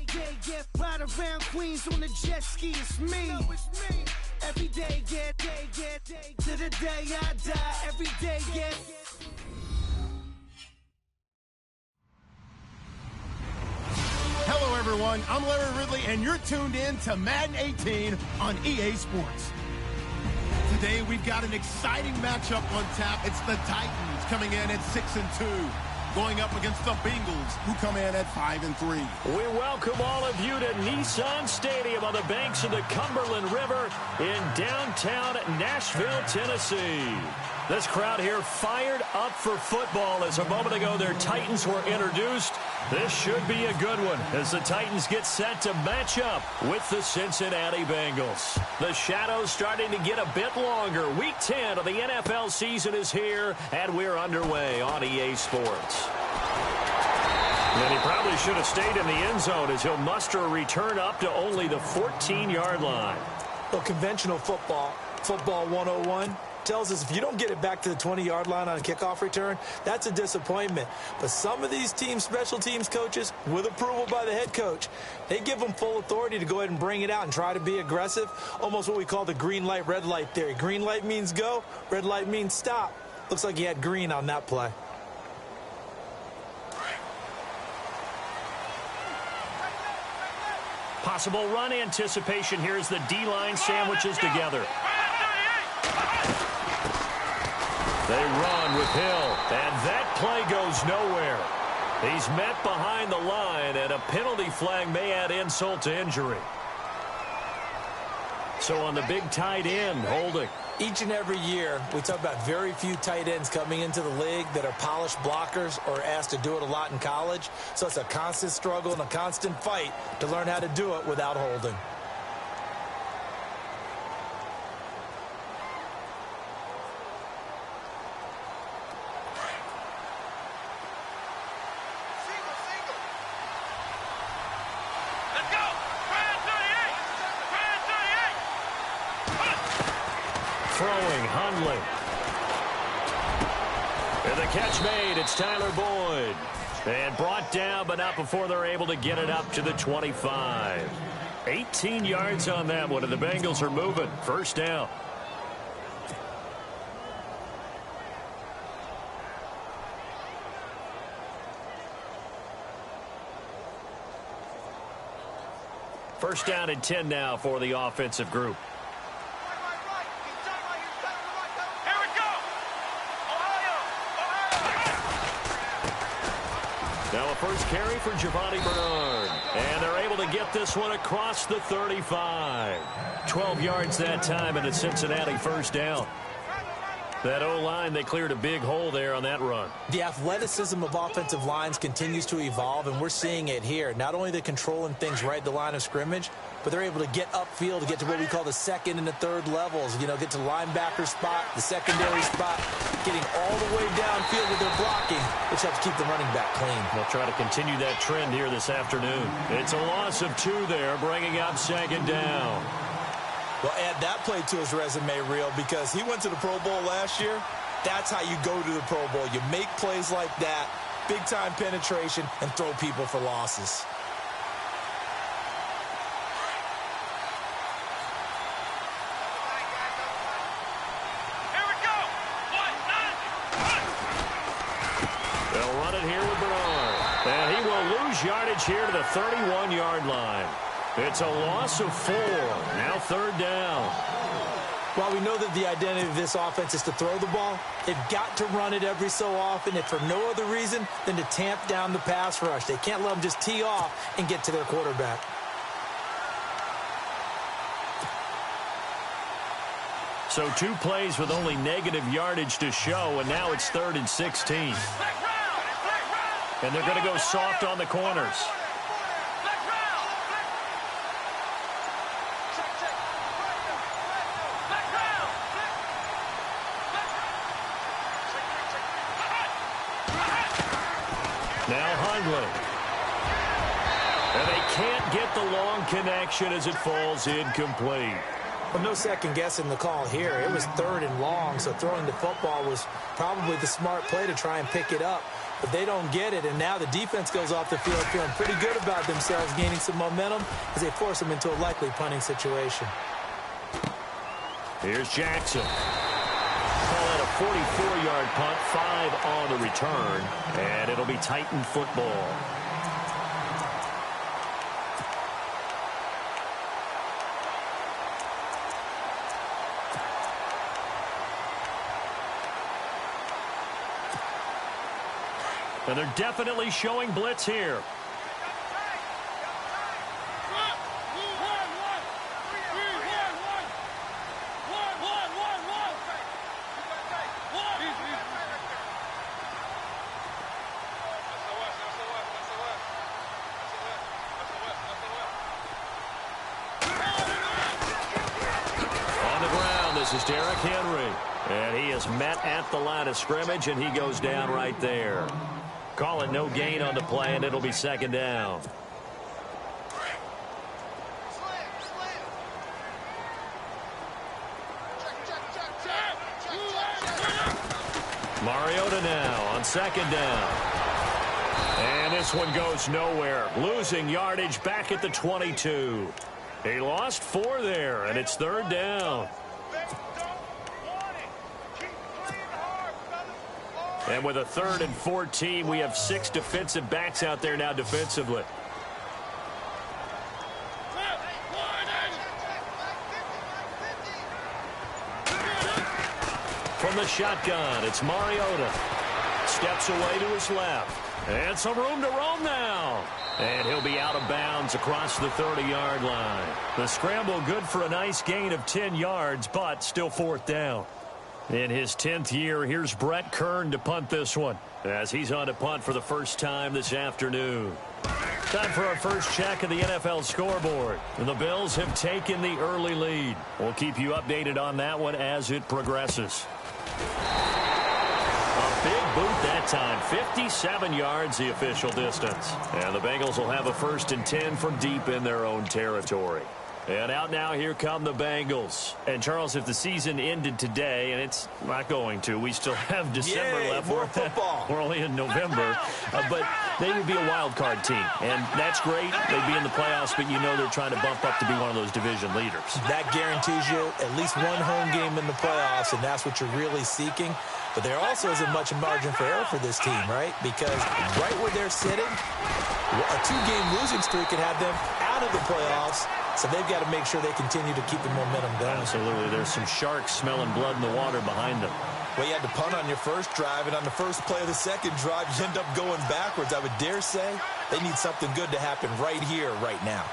get ride around Queens on the jet ski. It's me. Every day, get to the day I die. Every day, get. Hello, everyone. I'm Larry Ridley, and you're tuned in to Madden 18 on EA Sports. Today, we've got an exciting matchup on tap. It's the Titans coming in at 6-2. Going up against the Bengals, who come in at 5-3. We welcome all of you to Nissan Stadium on the banks of the Cumberland River in downtown Nashville, Tennessee. This crowd here fired up for football as a moment ago their Titans were introduced. This should be a good one as the Titans get set to match up with the Cincinnati Bengals. The shadows starting to get a bit longer. Week 10 of the NFL season is here, and we're underway on EA Sports. And he probably should have stayed in the end zone as he'll muster a return up to only the 14-yard line. Well, conventional football 101, tells us if you don't get it back to the 20-yard line on a kickoff return, that's a disappointment. But some of these special teams coaches, with approval by the head coach, they give them full authority to go ahead and bring it out and try to be aggressive, almost what we call the green light, red light theory. Green light means go, red light means stop. Looks like he had green on that play. Possible run anticipation here as the D-line sandwiches together. They run with Hill, and that play goes nowhere. He's met behind the line, and a penalty flag may add insult to injury. So on the big tight end, holding. Each and every year, we talk about very few tight ends coming into the league that are polished blockers or asked to do it a lot in college. So it's a constant struggle and a constant fight to learn how to do it without holding. Throwing, Hundley. And the catch made, it's Tyler Boyd. And brought down, but not before they're able to get it up to the 25. 18 yards on that one, and the Bengals are moving. First down. First down and 10 now for the offensive group. Now a first carry for Giovanni Bernard. And they're able to get this one across the 35. 12 yards that time, and a Cincinnati first down. That O-line, they cleared a big hole there on that run. The athleticism of offensive lines continues to evolve, and we're seeing it here. Not only are they controlling things right at the line of scrimmage, but they're able to get upfield to get to what we call the second and the third levels. You know, get to the linebacker spot, the secondary spot, getting all the way downfield with their blocking, which helps keep the running back clean. They'll try to continue that trend here this afternoon. It's a loss of 2 there, bringing up second down. Well, add that play to his resume, Real, because he went to the Pro Bowl last year. That's how you go to the Pro Bowl. You make plays like that, big-time penetration, and throw people for losses. Here we go. They'll run it here with Bernard. And he will lose yardage here to the 31-yard line. It's a loss of 4. Now third down. While we know that the identity of this offense is to throw the ball, they've got to run it every so often, if for no other reason than to tamp down the pass rush. They can't let them just tee off and get to their quarterback. So 2 plays with only negative yardage to show, and now it's 3rd and 16. And they're going to go soft on the corners. Now Hundley. And they can't get the long connection as it falls incomplete. Well, no second guessing the call here. It was 3rd and long, so throwing the football was probably the smart play to try and pick it up. but they don't get it. And now the defense goes off the field feeling pretty good about themselves, gaining some momentum as they force them into a likely punting situation. Here's Jackson. Call it a 44-yard punt, 5 on the return, and it'll be Titan football. And they're definitely showing blitz here. On the ground, this is Derrick Henry. And he is met at the line of scrimmage, and he goes down right there. Call it no gain on the play, and it'll be second down. Mariota now on second down. And this one goes nowhere. Losing yardage back at the 22. He lost 4 there, and it's third down. And with a 3rd and 14, we have 6 defensive backs out there now defensively. From the shotgun, it's Mariota. Steps away to his left. And some room to roam now. And he'll be out of bounds across the 30-yard line. The scramble good for a nice gain of 10 yards, but still 4th down. In his 10th year, here's Brett Kern to punt this one, as he's on to punt for the first time this afternoon. Time for our first check of the NFL scoreboard. And the Bills have taken the early lead. We'll keep you updated on that one as it progresses. A big boot that time, 57 yards the official distance. And the Bengals will have a 1st and 10 from deep in their own territory. And out now, here come the Bengals. And, Charles, if the season ended today, and it's not going to, we still have December left. More football. We're only in November. But they would be a wild card team. And that's great. They'd be in the playoffs, but you know they're trying to bump up to be one of those division leaders. That guarantees you at least one home game in the playoffs, and that's what you're really seeking. But there also isn't much margin for error for this team, right? Because right where they're sitting, a 2-game losing streak could have them out of the playoffs. So they've got to make sure they continue to keep the momentum going. Absolutely. There's some sharks smelling blood in the water behind them. Well, you had to punt on your first drive, and on the first play of the second drive, you end up going backwards. I would dare say they need something good to happen right here, right now.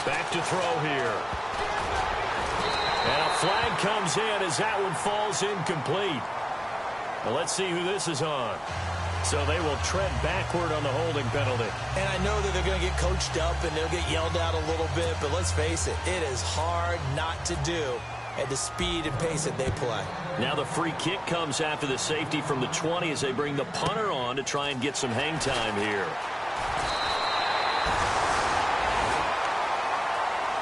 Back to throw here. And a flag comes in as that one falls incomplete. Well, let's see who this is on. So they will tread backward on the holding penalty. And I know that they're going to get coached up and they'll get yelled at a little bit, but let's face it, it is hard not to do at the speed and pace that they play. Now the free kick comes after the safety from the 20 as they bring the punter on to try and get some hang time here.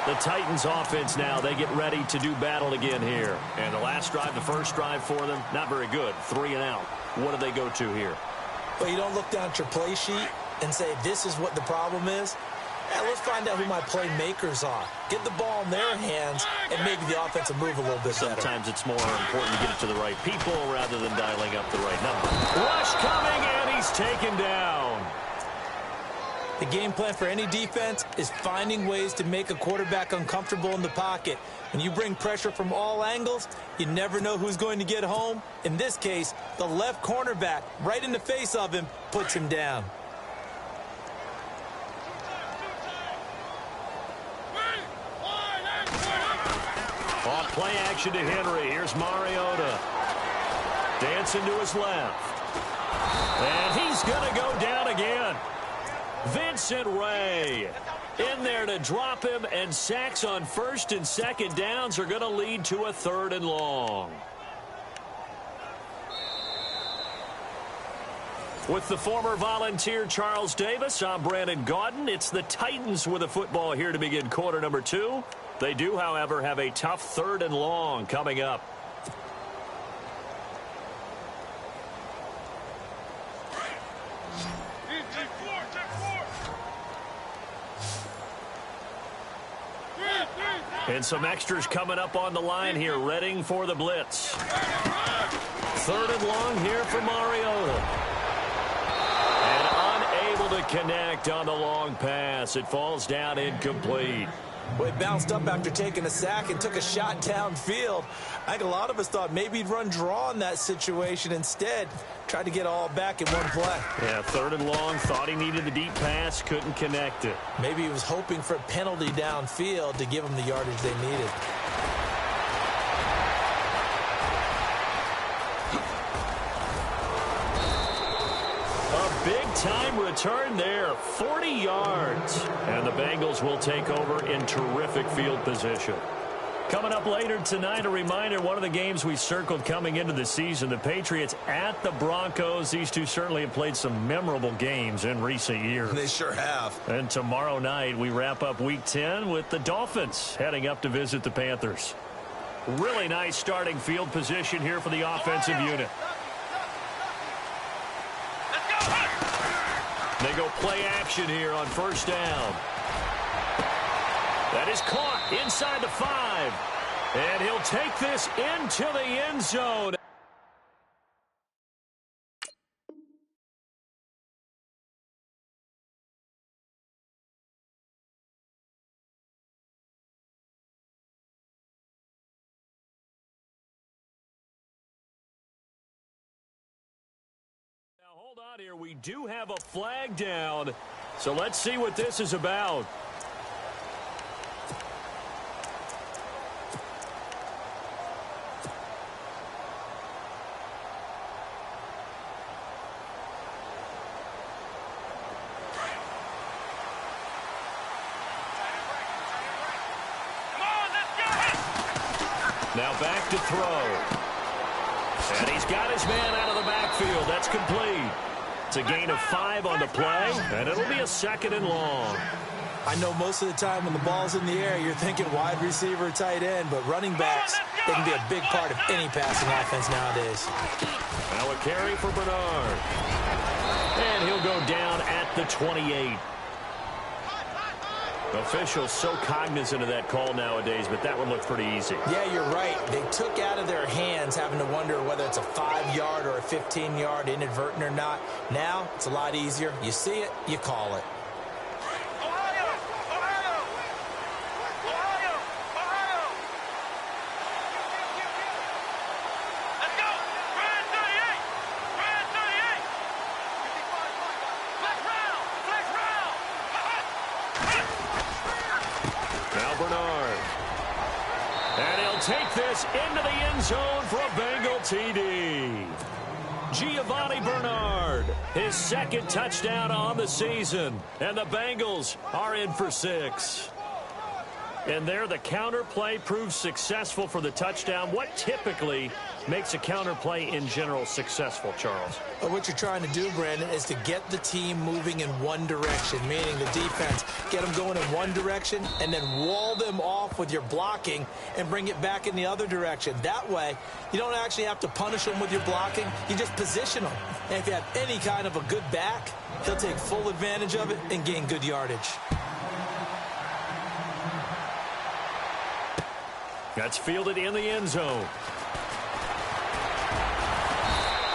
The Titans offense now, they get ready to do battle again here. And the last drive, the first drive for them, not very good. 3 and out. What do they go to here? Well, you don't look down at your play sheet and say, this is what the problem is. Let's find out who my playmakers are. Get the ball in their hands and make the offensive move a little bit better. Sometimes it's more important to get it to the right people rather than dialing up the right number. Rush coming, and he's taken down. The game plan for any defense is finding ways to make a quarterback uncomfortable in the pocket. When you bring pressure from all angles, you never know who's going to get home. In this case, the left cornerback, right in the face of him, puts him down. Off play action to Henry. Here's Mariota. Dancing to his left. And he's going to go down again. Vincent Ray in there to drop him, and sacks on 1st and 2nd downs are going to lead to a 3rd and long. With the former Volunteer Charles Davis, I'm Brandon Gaudin. It's the Titans with the football here to begin quarter number 2. They do, however, have a tough 3rd and long coming up. And some extras coming up on the line here, readying for the blitz. 3rd and long here for Mariota. And unable to connect on the long pass. It falls down incomplete. Well, he bounced up after taking a sack and took a shot downfield. I think a lot of us thought maybe he'd run draw in that situation. Instead, tried to get all back in one play. Yeah, 3rd and long, thought he needed the deep pass, couldn't connect it. Maybe he was hoping for a penalty downfield to give him the yardage they needed. Big-time return there, 40 yards. And the Bengals will take over in terrific field position. Coming up later tonight, a reminder, one of the games we circled coming into the season, the Patriots at the Broncos. These two certainly have played some memorable games in recent years. They sure have. And tomorrow night, we wrap up Week 10 with the Dolphins heading up to visit the Panthers. Really nice starting field position here for the offensive unit. They go play action here on 1st down. That is caught inside the 5. And he'll take this into the end zone. Hold on here. We do have a flag down. So let's see what this is about. Now back to throw. And he's got his man out of the backfield. That's complete. It's a gain of 5 on the play, and it'll be a 2nd and long. I know most of the time when the ball's in the air, you're thinking wide receiver, tight end, but running backs, they can be a big part of any passing offense nowadays. Now a carry for Bernard. And he'll go down at the 28. Officials so cognizant of that call nowadays, but that one looked pretty easy. Yeah, you're right. They took out of their hands having to wonder whether it's a 5-yard or a 15-yard inadvertent or not. Now, it's a lot easier. You see it, you call it. Take this into the end zone for a Bengal TD. Giovanni Bernard, his 2nd touchdown on the season. And the Bengals are in for 6. And there, the counter play proves successful for the touchdown. What typically makes a counter play in general successful, Charles? Well, what you're trying to do, Brandon, is to get the team moving in one direction, meaning the defense, get them going in one direction and then wall them off with your blocking and bring it back in the other direction. That way, you don't actually have to punish them with your blocking. You just position them. And if you have any kind of a good back, they'll take full advantage of it and gain good yardage. That's fielded in the end zone.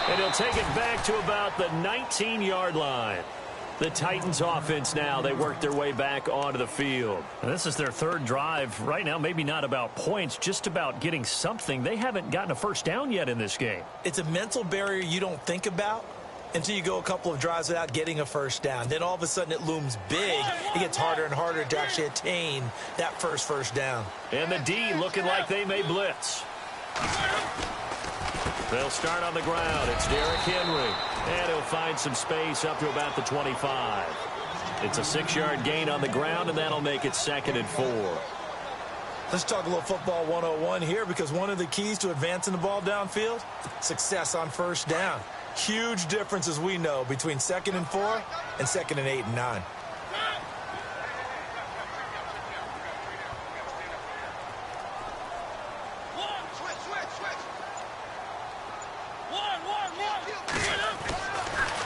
And he'll take it back to about the 19-yard line. The Titans offense now, they work their way back onto the field. And this is their 3rd drive. Right now, maybe not about points, just about getting something. They haven't gotten a 1st down yet in this game. It's a mental barrier you don't think about until you go a couple of drives without getting a 1st down. Then all of a sudden it looms big. It gets harder and harder to actually attain that first down. And the D looking like they may blitz. They'll start on the ground. It's Derrick Henry. And he'll find some space up to about the 25. It's a 6-yard gain on the ground, and that'll make it 2nd and 4. Let's talk a little football 101 here, because one of the keys to advancing the ball downfield, success on 1st down. Huge difference, as we know, between 2nd and 4 and 2nd and 8 and 9.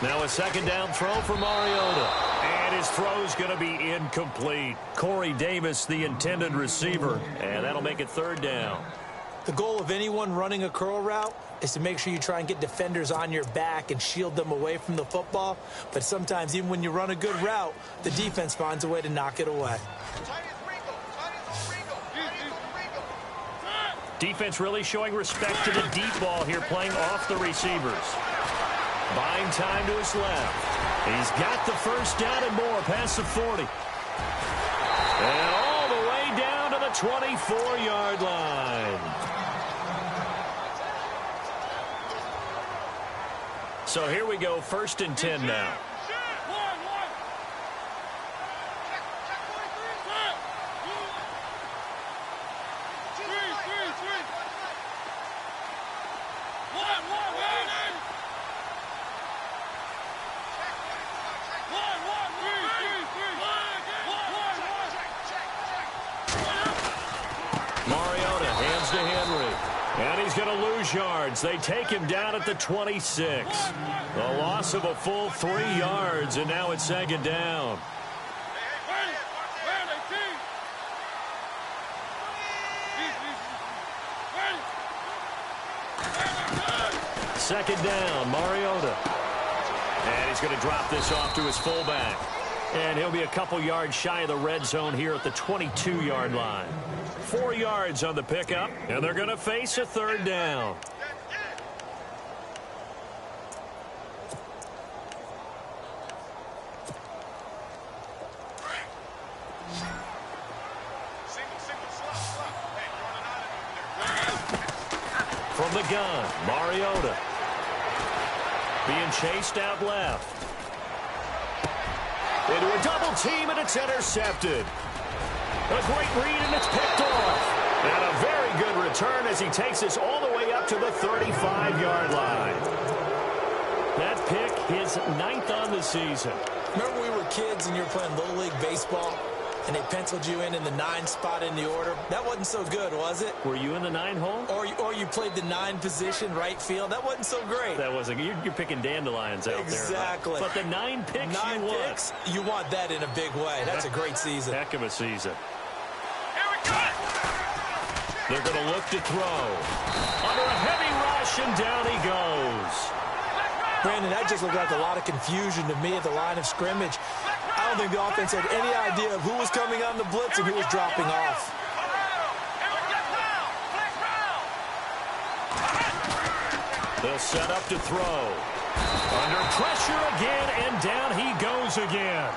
Now a 2nd down throw for Mariota. And his throw's going to be incomplete. Corey Davis, the intended receiver. And that'll make it 3rd down. The goal of anyone running a curl route is to make sure you try and get defenders on your back and shield them away from the football. But sometimes, even when you run a good route, the defense finds a way to knock it away. Defense really showing respect to the deep ball here, playing off the receivers. Buying time to his left. He's got the 1st down and more past the 40. And all the way down to the 24-yard line. So here we go, 1st and 10 now. Mariota hands to Henry. And he's going to lose yards. They take him down at the 26. A loss of a full 3 yards, and now it's 2nd down. Second down, Mariota. And he's going to drop this off to his fullback. And he'll be a couple yards shy of the red zone here at the 22-yard line. 4 yards on the pickup, and they're going to face a 3rd down. From the gun, Mariota. Being chased out left. Into a double team, and it's intercepted. A great read, and it's picked off. And a very good return as he takes this all the way up to the 35-yard line. That pick, his 9th on the season. Remember we were kids and you were playing Little League Baseball, and they penciled you in the 9 spot in the order? That wasn't so good, was it? Were you in the 9 hole? Or you played the 9 position, right field? That wasn't so great. That wasn't. You're picking dandelions out there. Exactly. But the 9 picks 9 you want. picks, you want that in a big way. That's a great season. Heck of a season. They're going to look to throw. Under a heavy rush, and down he goes. Brandon, that just looked like a lot of confusion to me at the line of scrimmage. I don't think the offense had any idea of who was coming on the blitz and who was dropping off. They'll set up to throw. Under pressure again, and down he goes again.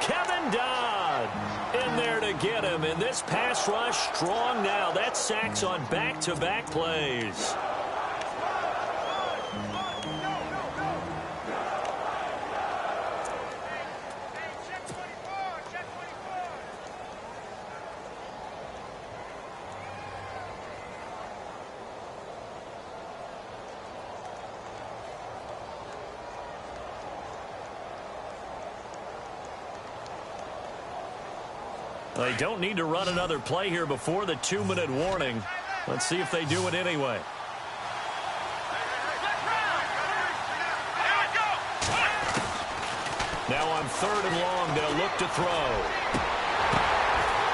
Kevin Dodd in there to get him, and this pass rush strong now. That's sacks on back-to-back plays. They don't need to run another play here before the 2-minute warning. Let's see if they do it anyway. Now on 3rd and long, they'll look to throw.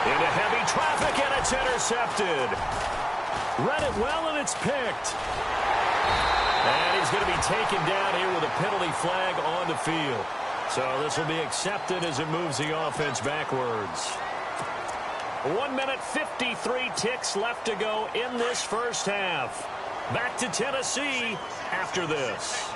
Into heavy traffic, and it's intercepted. Read it well, and it's picked. And he's going to be taken down here with a penalty flag on the field. So this will be accepted as it moves the offense backwards. 1 minute, 53 ticks left to go in this first half. Back to Tennessee after this.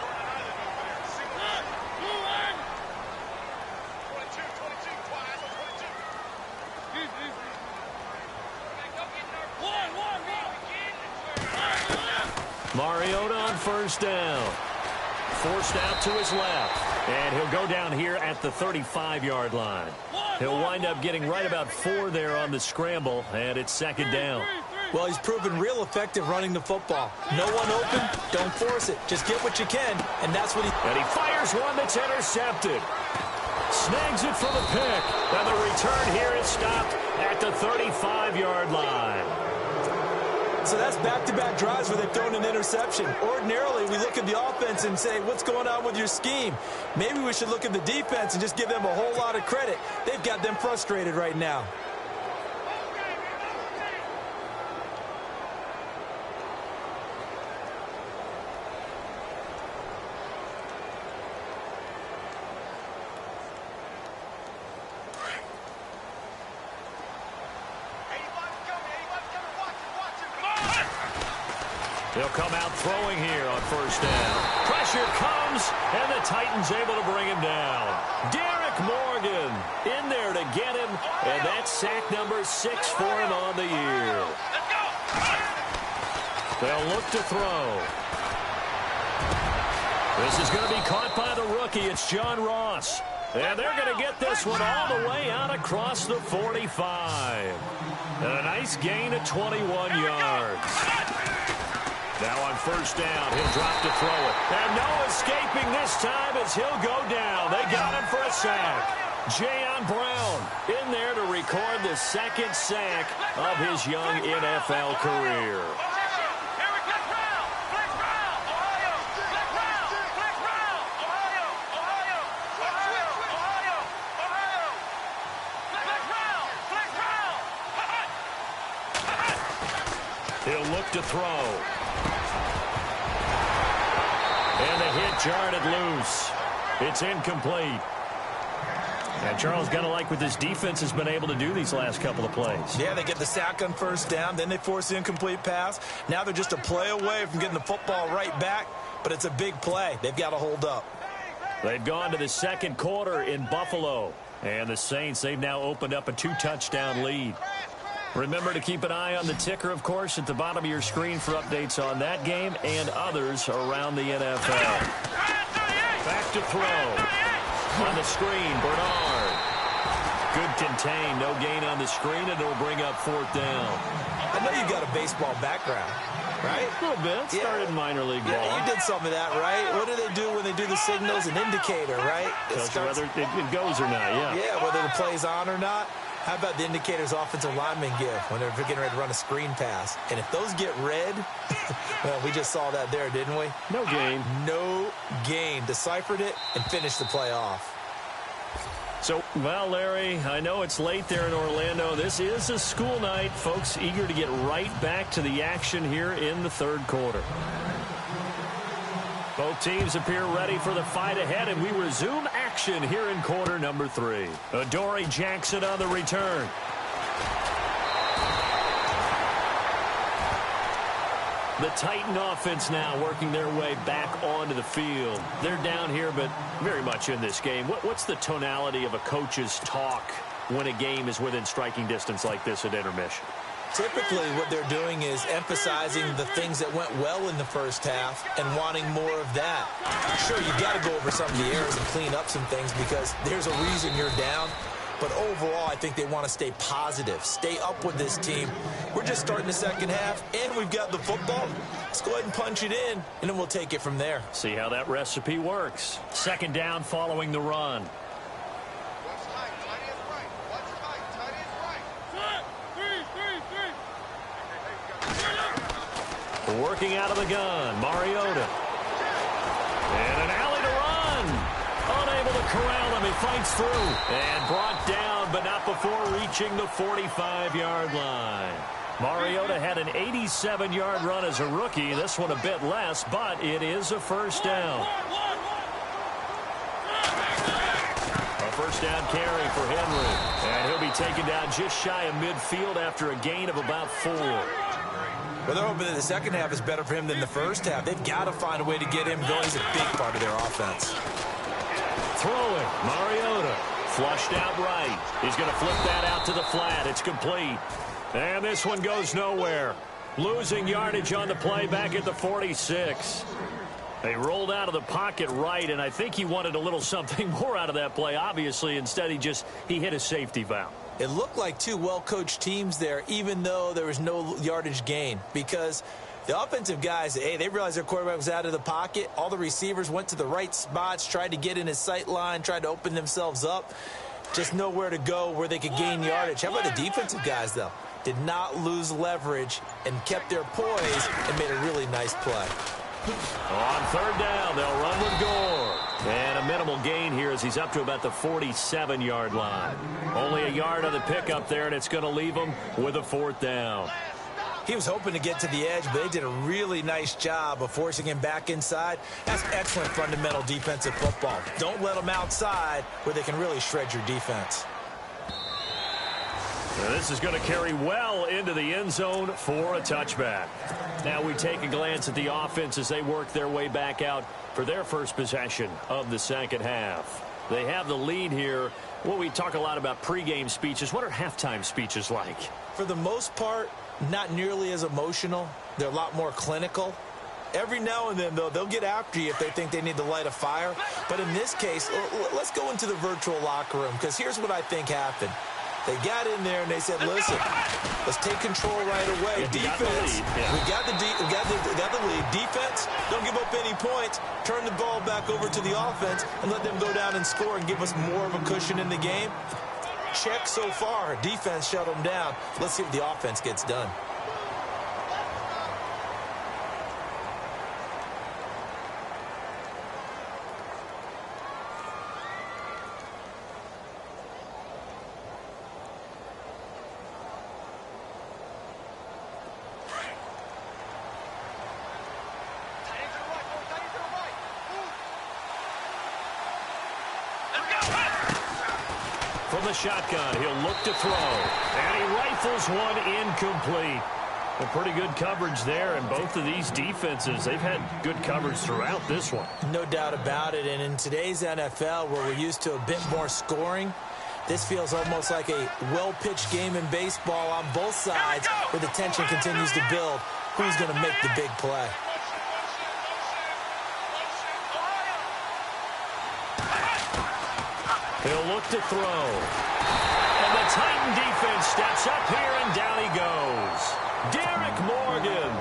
Mariota on 1st down. Forced out to his left. And he'll go down here at the 35-yard line. He'll wind up getting right about 4 there on the scramble, and it's 2nd down. Well, he's proven real effective running the football. No one open, don't force it. Just get what you can, and that's what he... And he fires one that's intercepted. Snags it for the pick. And the return here is stopped at the 35-yard line. So that's back-to-back drives where they've thrown an interception. Ordinarily, we look at the offense and say, what's going on with your scheme? Maybe we should look at the defense and just give them a whole lot of credit. They've got them frustrated right now. He'll come out throwing here on first down. Pressure comes, and the Titans able to bring him down. Derek Morgan in there to get him, and that's sack number 6 for him on the year. They'll look to throw. This is going to be caught by the rookie. It's John Ross. And they're going to get this one all the way out across the 45. And a nice gain of 21 yards. Now on first down, he'll drop to throw it. And no escaping this time as he'll go down. They got him for a sack. Jayon Brown in there to record the second sack of his young NFL career. He'll look to throw. And the hit jarred it loose. It's incomplete. And Charles, got to like what this defense has been able to do these last couple of plays. Yeah, they get the sack on first down, then they force the incomplete pass. Now they're just a play away from getting the football right back, but it's a big play. They've got to hold up. They've gone to the second quarter in Buffalo. And the Saints, they've now opened up a 2-touchdown lead. Remember to keep an eye on the ticker, of course, at the bottom of your screen for updates on that game and others around the NFL. Back to throw. On the screen, Bernard. Good contain. No gain on the screen, and it'll bring up fourth down. I know you've got a baseball background, right? A little bit. Started in minor league ball. Yeah, you did some of that, right? What do they do when they do the signals? An indicator, right? Whether it goes or not, yeah. Yeah, whether the play's on or not. How about the indicators offensive linemen give when they're getting ready to run a screen pass? And if those get red, well, we just saw that there, didn't we? No gain. No gain. Deciphered it and finished the play off. So, well, Larry, I know it's late there in Orlando. This is a school night. Folks eager to get right back to the action here in the third quarter. Both teams appear ready for the fight ahead, and we resume action here in quarter number 3. Adoree Jackson on the return. The Titan offense now working their way back onto the field. They're down here, but very much in this game. What's the tonality of a coach's talk when a game is within striking distance like this at intermission? Typically, what they're doing is emphasizing the things that went well in the first half and wanting more of that. Sure, you've got to go over some of the errors and clean up some things because there's a reason you're down. But overall, I think they want to stay positive, stay up with this team. We're just starting the second half, and we've got the football. Let's go ahead and punch it in, and then we'll take it from there. See how that recipe works. Second down following the run. Working out of the gun, Mariota. And an alley to run. Unable to corral him. He fights through. And brought down, but not before reaching the 45-yard line. Mariota had an 87-yard run as a rookie. This one a bit less, but it is a first down. A first down carry for Henry. And he'll be taken down just shy of midfield after a gain of about 4. Well, they're hoping that the second half is better for him than the first half. They've got to find a way to get him going. He's a big part of their offense. Throwing, Mariota. Flushed out right. He's going to flip that out to the flat. It's complete. And this one goes nowhere. Losing yardage on the play back at the 46. They rolled out of the pocket right, and I think he wanted a little something more out of that play, obviously. Instead, he hit a safety valve. It looked like two well-coached teams there, even though there was no yardage gain, because the offensive guys, hey, they realized their quarterback was out of the pocket. All the receivers went to the right spots, tried to get in his sight line, tried to open themselves up. Just nowhere to go where they could gain yardage. How about the defensive guys, though? Did not lose leverage and kept their poise and made a really nice play. On third down, they'll run with Gore. And a minimal gain here as he's up to about the 47-yard line. Only a yard on the pickup there, and it's going to leave him with a fourth down. He was hoping to get to the edge, but they did a really nice job of forcing him back inside. That's excellent fundamental defensive football. Don't let them outside where they can really shred your defense. Now this is going to carry well into the end zone for a touchback. Now we take a glance at the offense as they work their way back out for their first possession of the second half. They have the lead here. Well, we talk a lot about pregame speeches. What are halftime speeches like? For the most part, not nearly as emotional. They're a lot more clinical. Every now and then, though, they'll get after you if they think they need to light a fire. But in this case, let's go into the virtual locker room, because here's what I think happened. They got in there and they said, listen, let's take control right away. Defense, we got the lead. Defense, don't give up any points. Turn the ball back over to the offense and let them go down and score and give us more of a cushion in the game. Check so far. Defense shut them down. Let's see if the offense gets done. From the shotgun, he'll look to throw. And he rifles one incomplete. Well, pretty good coverage there, and both of these defenses, they've had good coverage throughout this one. No doubt about it, and in today's NFL, where we're used to a bit more scoring, this feels almost like a well-pitched game in baseball on both sides, where the tension continues to build. Who's going to make the big play? He'll look to throw. And the Titan defense steps up here, and down he goes. Derek Morgan,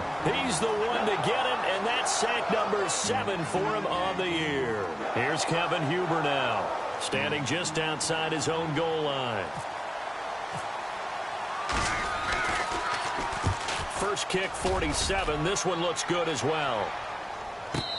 he's the one to get him, and that's sack number 7 for him on the year. Here's Kevin Huber now, standing just outside his own goal line. First kick, 47. This one looks good as well.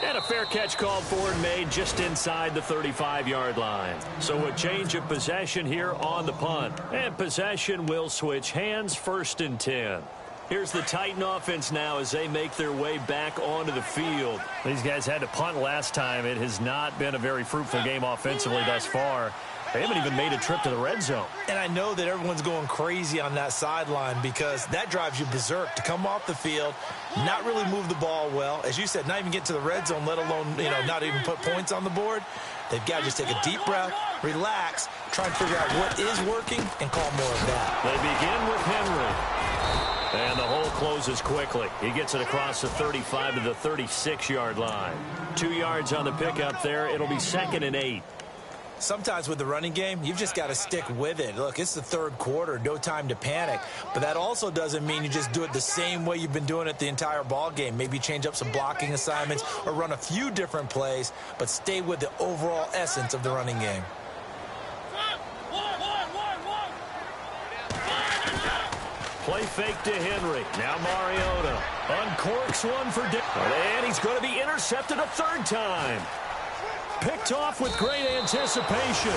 And a fair catch called for and made just inside the 35-yard line. So a change of possession here on the punt. And possession will switch hands, 1st and 10. Here's the Titan offense now as they make their way back onto the field. These guys had to punt last time. It has not been a very fruitful game offensively thus far. They haven't even made a trip to the red zone. And I know that everyone's going crazy on that sideline because that drives you berserk to come off the field, not really move the ball well. As you said, not even get to the red zone, let alone, not even put points on the board. They've got to just take a deep breath, relax, try and figure out what is working, and call more of that. They begin with Henry. And the hole closes quickly. He gets it across the 35 to the 36-yard line. 2 yards on the pickup there. It'll be 2nd and 8. Sometimes with the running game, you've just got to stick with it. Look, it's the 3rd quarter, no time to panic. But that also doesn't mean you just do it the same way you've been doing it the entire ball game. Maybe change up some blocking assignments or run a few different plays, but stay with the overall essence of the running game. Play fake to Henry. Now Mariota uncorks one for Dick. And he's going to be intercepted a 3rd time. Picked off with great anticipation.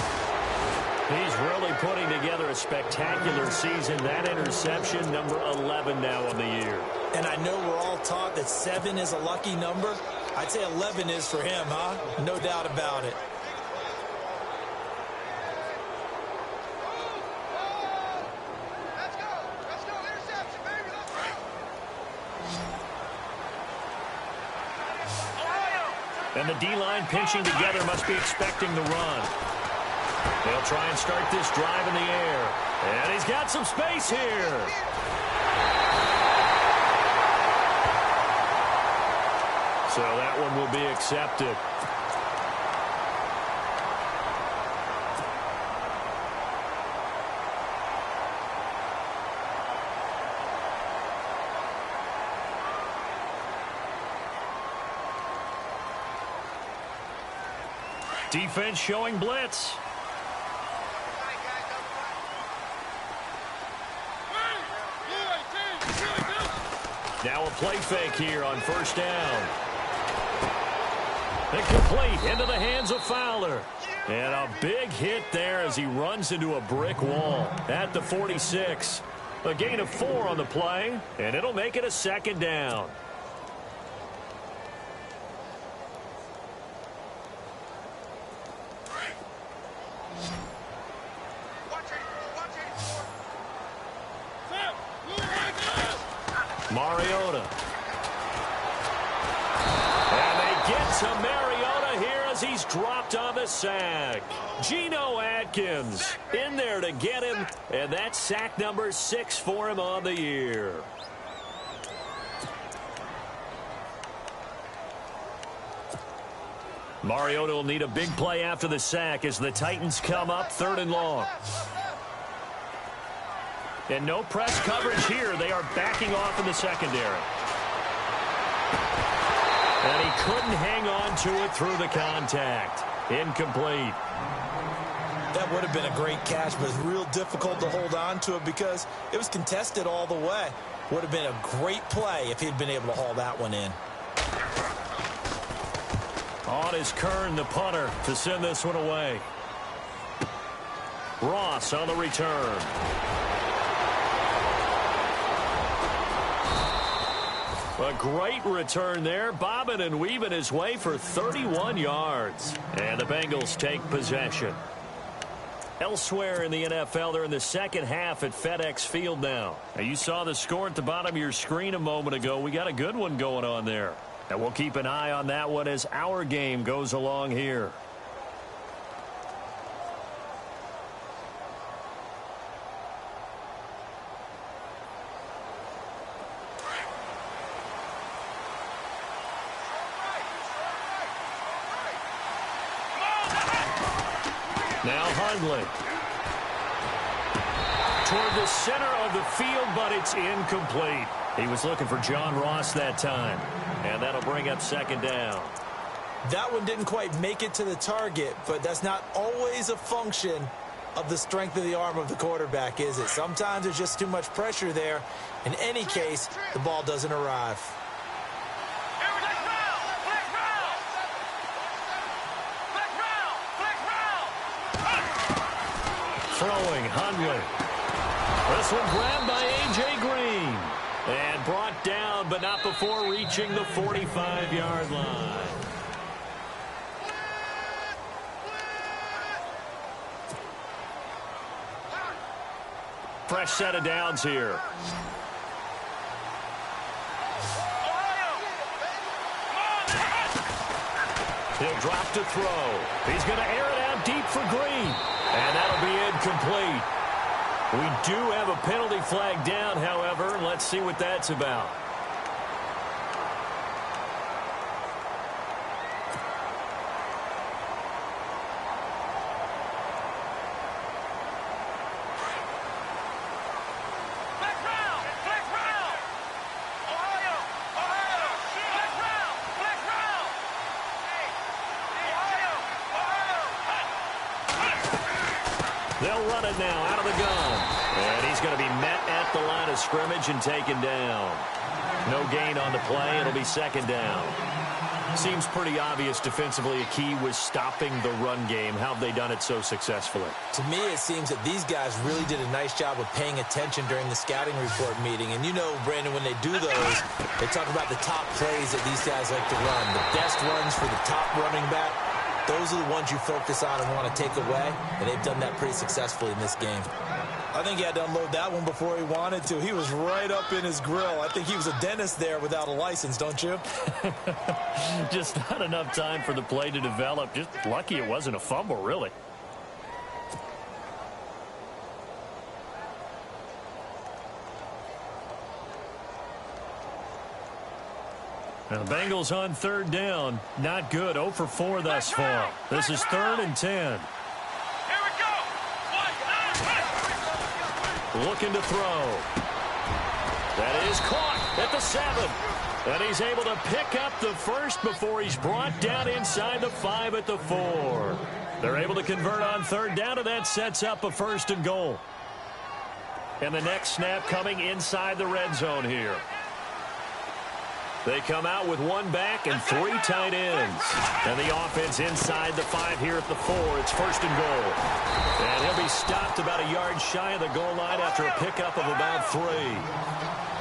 He's really putting together a spectacular season. That interception, number 11 now on the year. And I know we're all taught that 7 is a lucky number. I'd say 11 is for him, huh? No doubt about it. And the D-line pinching together must be expecting the run. They'll try and start this drive in the air. And he's got some space here. So that one will be accepted. Defense showing blitz. Now a play fake here on first down. Incomplete into the hands of Fowler. And a big hit there as he runs into a brick wall at the 46. A gain of 4 on the play, and it'll make it a second down. Mariota. And they get to Mariota here as he's dropped on the sack. Geno Atkins in there to get him, and that's sack number 6 for him on the year. Mariota will need a big play after the sack as the Titans come up 3rd and long. And no press coverage here. They are backing off in the secondary. And he couldn't hang on to it through the contact. Incomplete. That would have been a great catch, but it's real difficult to hold on to it because it was contested all the way. Would have been a great play if he'd been able to haul that one in. On is Kern, the punter, to send this one away. Ross on the return. A great return there, bobbing and weaving his way for 31 yards. And the Bengals take possession. Elsewhere in the NFL, they're in the second half at FedEx Field now. And you saw the score at the bottom of your screen a moment ago. We got a good one going on there. And we'll keep an eye on that one as our game goes along here. Now Hundley. Toward the center of the field, but it's incomplete. He was looking for John Ross that time. And that'll bring up second down. That one didn't quite make it to the target, but that's not always a function of the strength of the arm of the quarterback, is it? Sometimes there's just too much pressure there. In any case, the ball doesn't arrive. Throwing, Hundley. This one grabbed by A.J. Green. And brought down, but not before reaching the 45-yard line. Fresh set of downs here. He'll drop to throw. He's going to air it out deep for Green. And that'll be incomplete. We do have a penalty flag down, however. Let's see what that's about. They'll run it now out of the gun. And he's going to be met at the line of scrimmage and taken down. No gain on the play. It'll be second down. Seems pretty obvious defensively a key was stopping the run game. How have they done it so successfully? To me, it seems that these guys really did a nice job of paying attention during the scouting report meeting. And you know, Brandon, when they do those, they talk about the top plays that these guys like to run. The best runs for the top running back. Those are the ones you focus on and want to take away, and they've done that pretty successfully in this game. I think he had to unload that one before he wanted to. He was right up in his grill. I think he was a dentist there without a license, don't you? Just not enough time for the play to develop. Just lucky it wasn't a fumble, really. Now the Bengals on third down. Not good. 0 for 4 thus far. This is 3rd and 10. Here we go. Looking to throw. That is caught at the 7. And he's able to pick up the first before he's brought down inside the 5 at the 4. They're able to convert on third down, and that sets up a 1st and goal. And the next snap coming inside the red zone here. They come out with 1 back and 3 tight ends. And the offense inside the 5 here at the 4. It's 1st and goal. And he'll be stopped about a yard shy of the goal line after a pickup of about 3.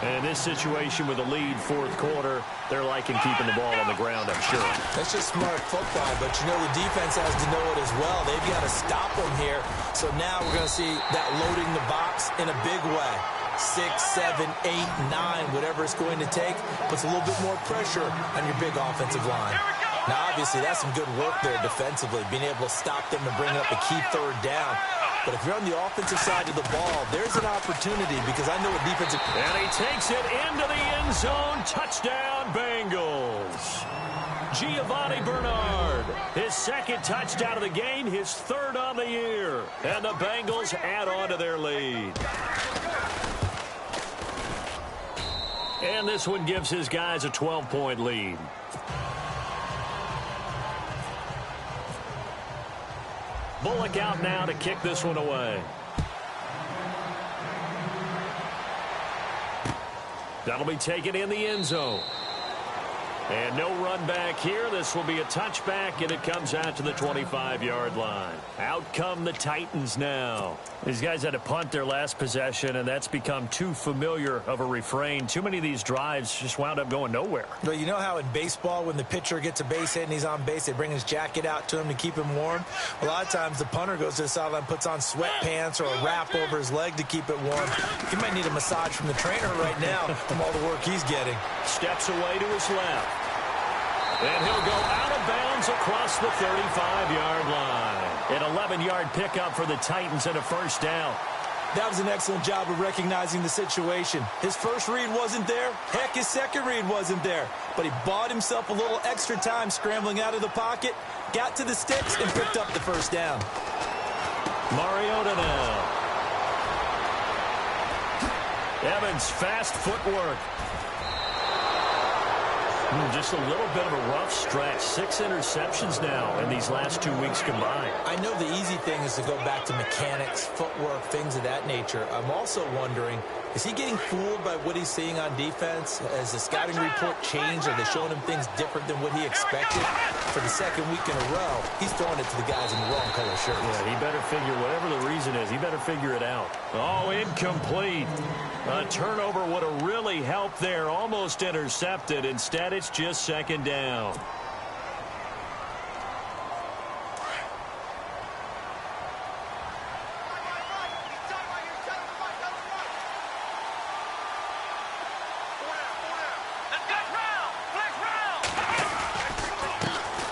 And in this situation with a lead 4th quarter, they're liking keeping the ball on the ground, I'm sure. That's just smart football, but you know the defense has to know it as well. They've got to stop them here. So now we're going to see that loading the box in a big way. 6, 7, 8, 9, whatever it's going to take, puts a little bit more pressure on your big offensive line. Now, obviously, that's some good work there defensively, being able to stop them and bring up a key 3rd down. But if you're on the offensive side of the ball, there's an opportunity because I know what defensive... And he takes it into the end zone. Touchdown, Bengals. Giovanni Bernard, his 2nd touchdown of the game, his 3rd on the year. And the Bengals add on to their lead. And this one gives his guys a 12-point lead. Bullock out now to kick this one away. That'll be taken in the end zone. And no run back here. This will be a touchback, and it comes out to the 25-yard line. Out come the Titans now. These guys had to punt their last possession, and that's become too familiar of a refrain. Too many of these drives just wound up going nowhere. But you know how in baseball, when the pitcher gets a base hit and he's on base, they bring his jacket out to him to keep him warm? A lot of times the punter goes to the sideline, puts on sweatpants or a wrap over his leg to keep it warm. He might need a massage from the trainer right now from all the work he's getting. Steps away to his left. And he'll go out of bounds across the 35-yard line. An 11-yard pickup for the Titans and a 1st down. That was an excellent job of recognizing the situation. His first read wasn't there. Heck, his second read wasn't there. But he bought himself a little extra time scrambling out of the pocket, got to the sticks, and picked up the 1st down. Mariota now. Evans, fast footwork. Just a little bit of a rough stretch. 6 interceptions now in these last 2 weeks combined. I know the easy thing is to go back to mechanics, footwork, things of that nature. I'm also wondering, is he getting fooled by what he's seeing on defense? Has the scouting report changed? Are they showing him things different than what he expected? For the 2nd week in a row, he's throwing it to the guys in the wrong color shirts. Yeah, he better figure, whatever the reason is, he better figure it out. Oh, incomplete. A turnover would have really helped there. Almost intercepted. Instead, it's just 2nd down.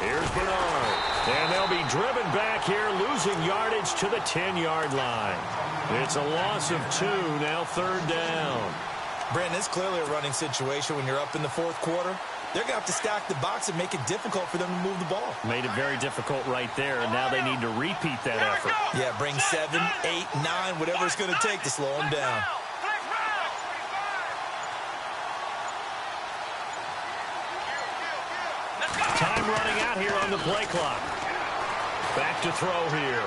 Here's Bernard. And they'll be driven back here, losing yardage to the 10-yard line. It's a loss of 2, now 3rd down. Brandon, it's clearly a running situation when you're up in the 4th quarter. They're going to have to stack the box and make it difficult for them to move the ball. Made it very difficult right there, and now they need to repeat that effort. Yeah, bring 7, 8, 9, whatever it's going to take to slow them down. Time running out here on the play clock. Back to throw here.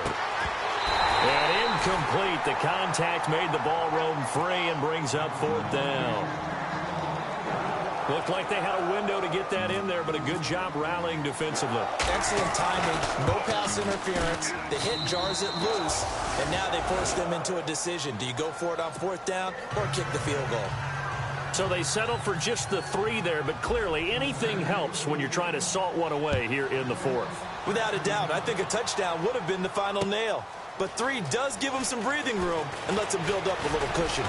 And incomplete. The contact made the ball roam free and brings up 4th down. Looked like they had a window to get that in there, but a good job rallying defensively. Excellent timing, no pass interference. The hit jars it loose, and now they force them into a decision. Do you go for it on 4th down or kick the field goal? So they settle for just the 3 there, but clearly anything helps when you're trying to salt one away here in the 4th. Without a doubt, I think a touchdown would have been the final nail. But 3 does give them some breathing room and lets them build up a little cushion.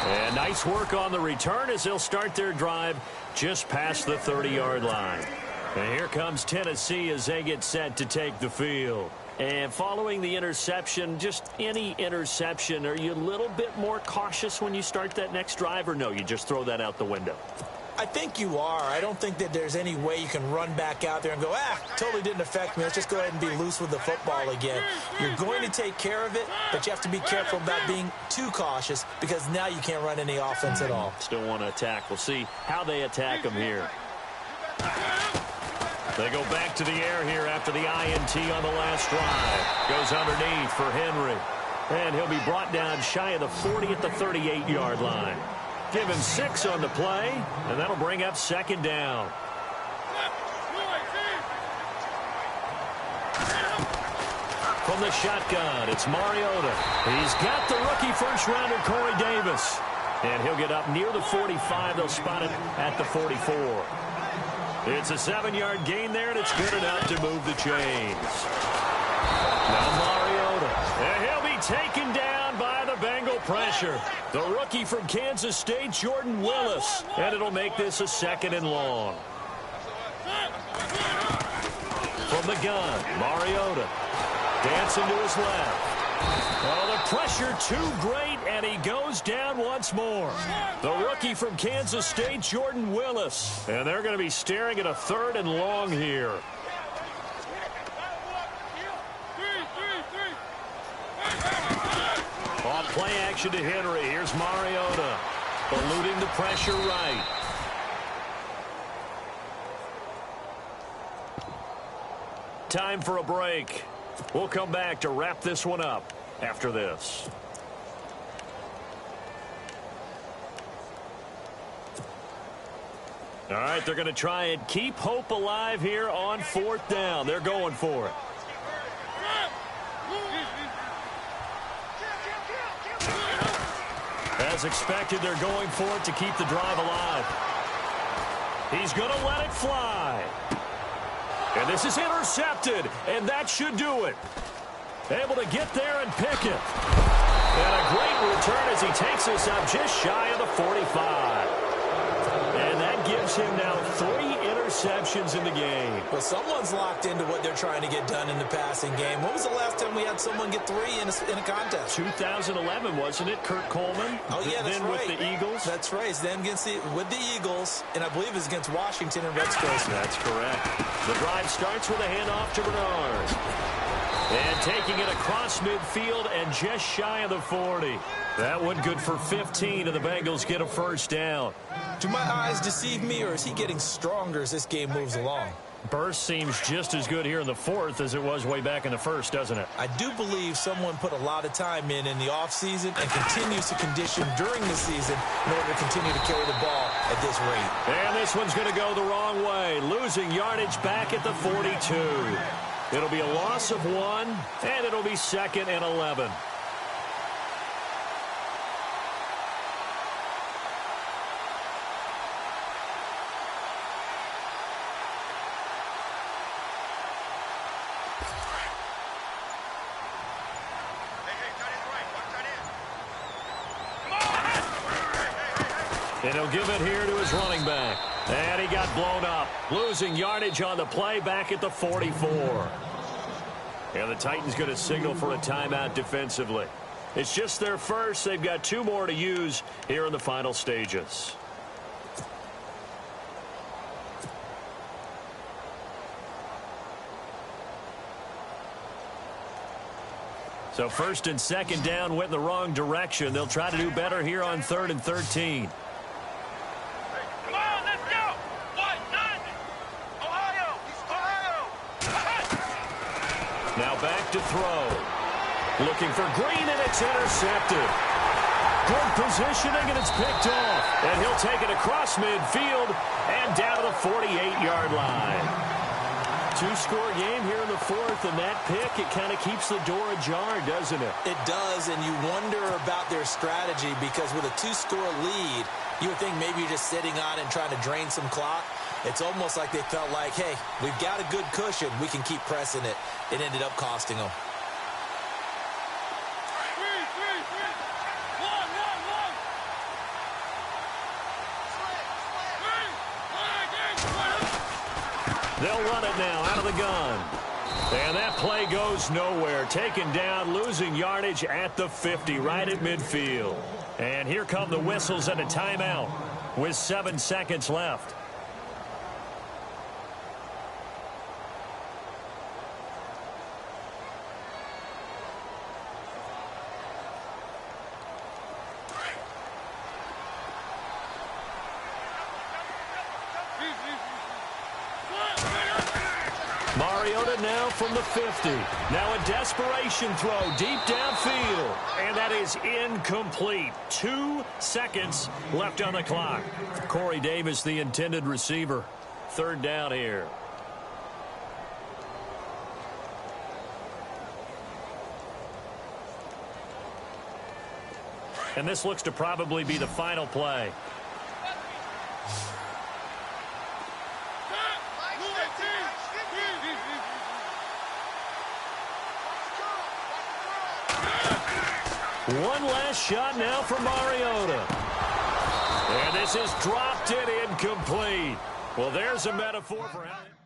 And nice work on the return as they'll start their drive just past the 30-yard line. And here comes Tennessee as they get set to take the field. And following the interception, just any interception, are you a little bit more cautious when you start that next drive, or no, you just throw that out the window? I think you are. I don't think that there's any way you can run back out there and go, totally didn't affect me. Let's just go ahead and be loose with the football again. You're going to take care of it, but you have to be careful about being too cautious because now you can't run any offense at all. Still want to attack. We'll see how they attack him here. They go back to the air here after the INT on the last drive. Goes underneath for Henry. And he'll be brought down shy of the 40 at the 38-yard line. Give him 6 on the play, and that'll bring up second down. From the shotgun, it's Mariota. He's got the rookie first-rounder Corey Davis. And he'll get up near the 45. They'll spot it at the 44. It's a 7-yard gain there, and it's good enough to move the chains. Now Mariota. And he'll be taken down by the Bengal pressure. The rookie from Kansas State, Jordan Willis. And it'll make this a 2nd and long. From the gun, Mariota. Dancing to his left. Oh, the pressure too great, and he goes down once more. The rookie from Kansas State, Jordan Willis. And they're going to be staring at a 3rd and long here. On play action to Henry. Here's Mariota. Eluding the pressure right. Time for a break. We'll come back to wrap this one up after this. All right, they're going to try and keep hope alive here on 4th down. They're going for it. As expected, they're going for it to keep the drive alive. He's going to let it fly. And this is intercepted, and that should do it. Able to get there and pick it. And a great return as he takes this up just shy of the 45. And that gives him now 3 interceptions in the game. Well, someone's locked into what they're trying to get done in the passing game. When was the last time we had someone get 3 in a contest? 2011, wasn't it? Kurt Coleman. Oh, yeah, that's then right. With the Eagles. That's right. It's then with the Eagles, and I believe it's against Washington and Redskins. That's correct. The drive starts with a handoff to Bernard. And taking it across midfield and just shy of the 40. That one good for 15, and the Bengals get a 1st down. Do my eyes deceive me, or is he getting stronger as this game moves along? Burst seems just as good here in the 4th as it was way back in the 1st, doesn't it? I do believe someone put a lot of time in the offseason and continues to condition during the season in order to continue to carry the ball at this rate. And this one's going to go the wrong way, losing yardage back at the 42. It'll be a loss of 1, and it'll be 2nd and 11. And he'll give it here to his running back. And he got blown up. Losing yardage on the play back at the 44. And the Titans going to signal for a timeout defensively. It's just their first. They've got 2 more to use here in the final stages. So 1st and 2nd down went in the wrong direction. They'll try to do better here on 3rd and 13. Now back to throw. Looking for Green, and it's intercepted. Good positioning, and it's picked off. And he'll take it across midfield and down to the 48-yard line. 2-score game here in the 4th, and that pick, it kind of keeps the door ajar, doesn't it? It does, and you wonder about their strategy because with a 2-score lead, you would think maybe you're just sitting on it and trying to drain some clock. It's almost like they felt like, hey, we've got a good cushion. We can keep pressing it. It ended up costing them. They'll run it now out of the gun. And that play goes nowhere. Taken down, losing yardage at the 50, right at midfield. And here come the whistles and a timeout. with 7 seconds left. Mariota now from the 50. Now a desperation throw deep downfield. And that is incomplete. 2 seconds left on the clock. Corey Davis, the intended receiver. 3rd down here. And this looks to probably be the final play. One last shot now for Mariota. And this is dropped it incomplete. Well, there's a metaphor for how...